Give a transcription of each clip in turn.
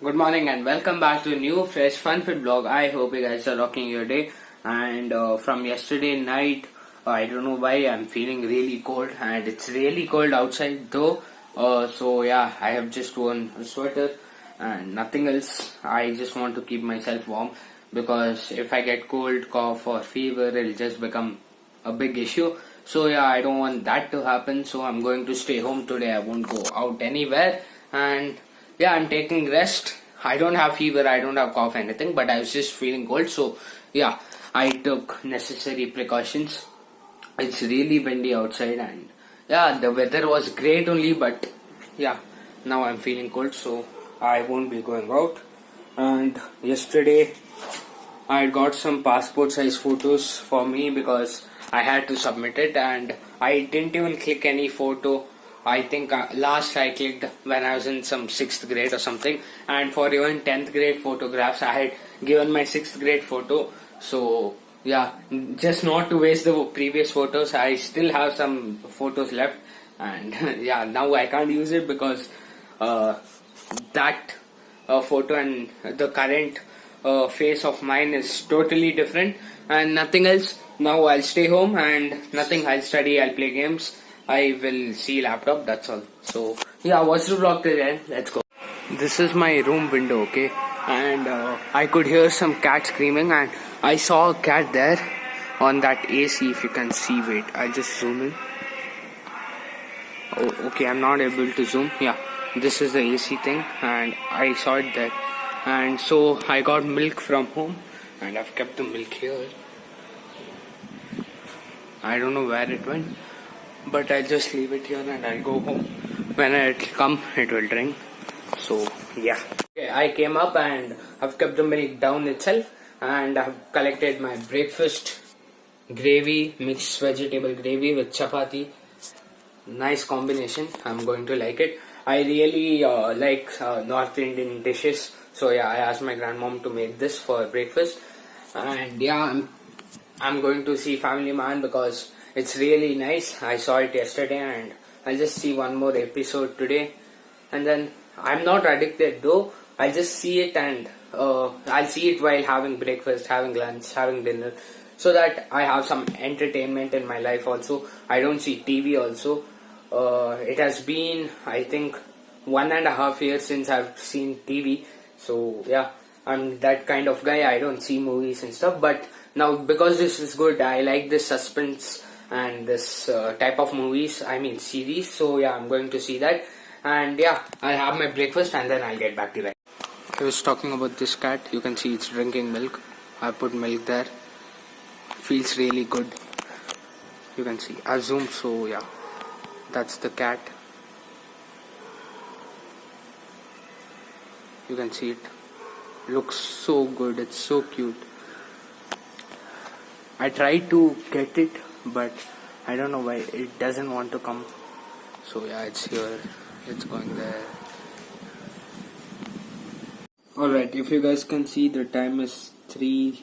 Good morning and welcome back to a new fresh fun fit vlog. I hope you guys are rocking your day. And from yesterday night, I don't know why I'm feeling really cold, and it's really cold outside though. So yeah, I have just worn a sweater and nothing else. I just want to keep myself warm because if I get cold, cough or fever, it'll just become a big issue. So yeah, I don't want that to happen. So I'm going to stay home today. I won't go out anywhere. And yeah, I'm taking rest. I don't have fever, I don't have cough, anything, but I was just feeling cold. So yeah, I took necessary precautions. It's really windy outside, and yeah, the weather was great only, but yeah, now I'm feeling cold, so I won't be going out. And yesterday I got some passport size photos for me because I had to submit it, and I didn't even click any photo. I think last I clicked when I was in some 6th grade or something, and for even 10th grade photographs I had given my 6th grade photo. So yeah, just not to waste the previous photos, I still have some photos left, and yeah, now I can't use it because that photo and the current face of mine is totally different and nothing else. Now I'll stay home and nothing. I'll study, I'll play games, I will see laptop, that's all. So yeah, watch the vlog till then. Let's go. This is my room window, okay, and I could hear some cat screaming, and I saw a cat there on that AC. If you can see, wait, I'll just zoom in. Oh, okay, I'm not able to zoom. Yeah, this is the AC thing, and I saw it there. And so I got milk from home, and I've kept the milk here. I don't know where it went, but I'll just leave it here and I'll go home. When it'll come, it will drink. So yeah. Okay, I came up and I've kept the milk down itself, and I've collected my breakfast gravy, mixed vegetable gravy with chapati. Nice combination. I'm going to like it. I really like North Indian dishes. So yeah, I asked my grandmom to make this for breakfast. And yeah, I'm going to see Family Man because it's really nice. I saw it yesterday and I'll just see one more episode today. And then I'm not addicted though. I'll just see it, and I'll see it while having breakfast, having lunch, having dinner, so that I have some entertainment in my life also. I don't see TV also. It has been, I think, 1.5 years since I've seen TV. So yeah, I'm that kind of guy. I don't see movies and stuff. But now, because this is good, I like this suspense and this type of movies, I mean series. So yeah, I'm going to see that. And yeah, I'll have my breakfast and then I'll get back to that. I was talking about this cat. You can see it's drinking milk. I put milk there. Feels really good. You can see. I'll zoom, so yeah. That's the cat. You can see it. Looks so good. It's so cute. I tried to get it, but I don't know why it doesn't want to come. So yeah, it's here. It's going there. Alright, if you guys can see, the time is 3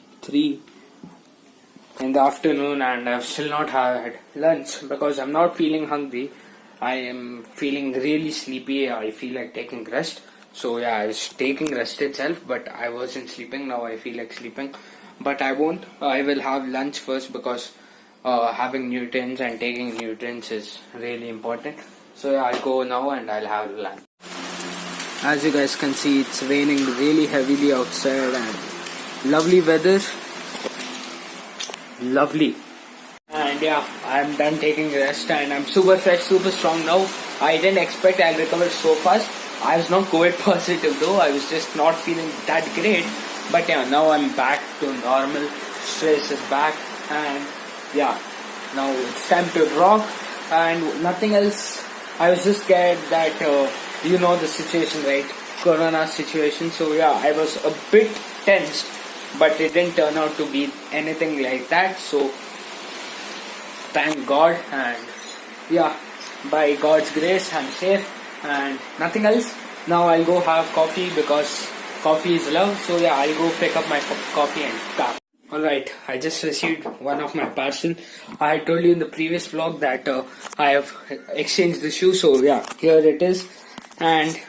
in the afternoon, and I've still not had lunch because I'm not feeling hungry. I am feeling really sleepy. I feel like taking rest. So yeah, I was taking rest itself, but I wasn't sleeping. Now I feel like sleeping, but I won't. I will have lunch first because having nutrients and taking nutrients is really important. So yeah, I'll go now and I'll have lunch. As you guys can see, it's raining really heavily outside, and lovely weather. Lovely. And yeah, I'm done taking rest and I'm super fresh, super strong now. I didn't expect I'll recover so fast. I was not COVID positive though. I was just not feeling that great. But yeah, now I'm back to normal. Stress is back, and yeah, now it's time to rock and nothing else. I was just scared that you know the situation, right? Corona situation. So yeah, I was a bit tensed, but it didn't turn out to be anything like that. So thank God, and yeah, by God's grace I'm safe and nothing else. Now I'll go have coffee because coffee is love. So yeah, I'll go pick up my coffee and come. Alright, I just received one of my parcel. I told you in the previous vlog that I have exchanged the shoe. So yeah, here it is. And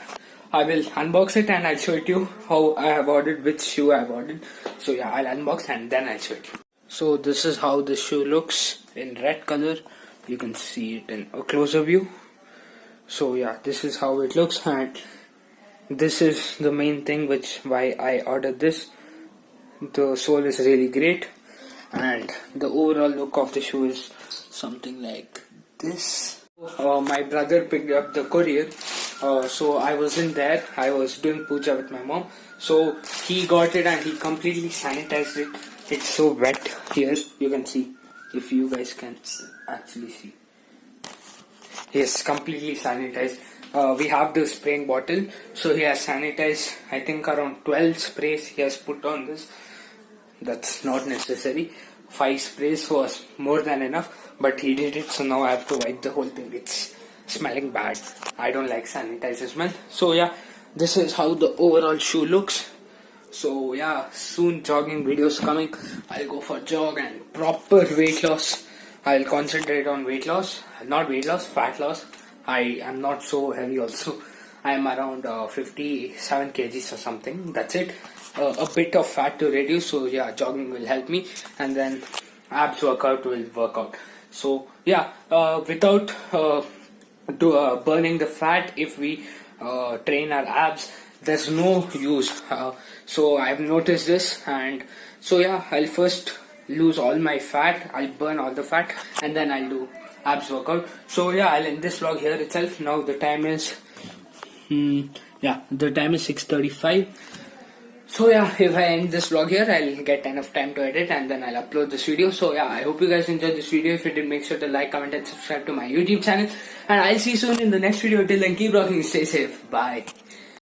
I will unbox it and I'll show it to you how I have ordered, which shoe I have ordered. So yeah, I'll unbox and then I'll show it to you. So this is how the shoe looks in red color. You can see it in a closer view. So yeah, this is how it looks, and this is the main thing why I ordered this. The sole is really great, and the overall look of the shoe is something like this. My brother picked up the courier, so I wasn't there. I was doing puja with my mom, so he got it and he completely sanitized it. It's so wet here, you can see, if you guys can actually see. Yes, completely sanitized. We have the spraying bottle, so he has sanitized, I think around 12 sprays he has put on this. That's not necessary. 5 sprays was more than enough, but he did it, so now I have to wipe the whole thing. It's smelling bad. I don't like sanitizer smell. So yeah, this is how the overall shoe looks. So yeah, soon jogging videos coming. I'll go for jog and proper weight loss. I'll concentrate on weight loss, not weight loss, fat loss. I am not so heavy also. I am around 57 kgs or something. That's it. A bit of fat to reduce. So yeah, jogging will help me, and then abs workout will work out. So yeah, without burning the fat, if we train our abs, there's no use. So I've noticed this, and so yeah, I'll first lose all my fat, I'll burn all the fat, and then I'll do abs workout. So yeah, I'll end this vlog here itself. Now the time is the time is 6:35. So yeah, if I end this vlog here, I'll get enough time to edit and then I'll upload this video. So yeah, I hope you guys enjoyed this video. If you did, make sure to like, comment and subscribe to my YouTube channel, and I'll see you soon in the next video. Till then, keep rocking, stay safe, bye.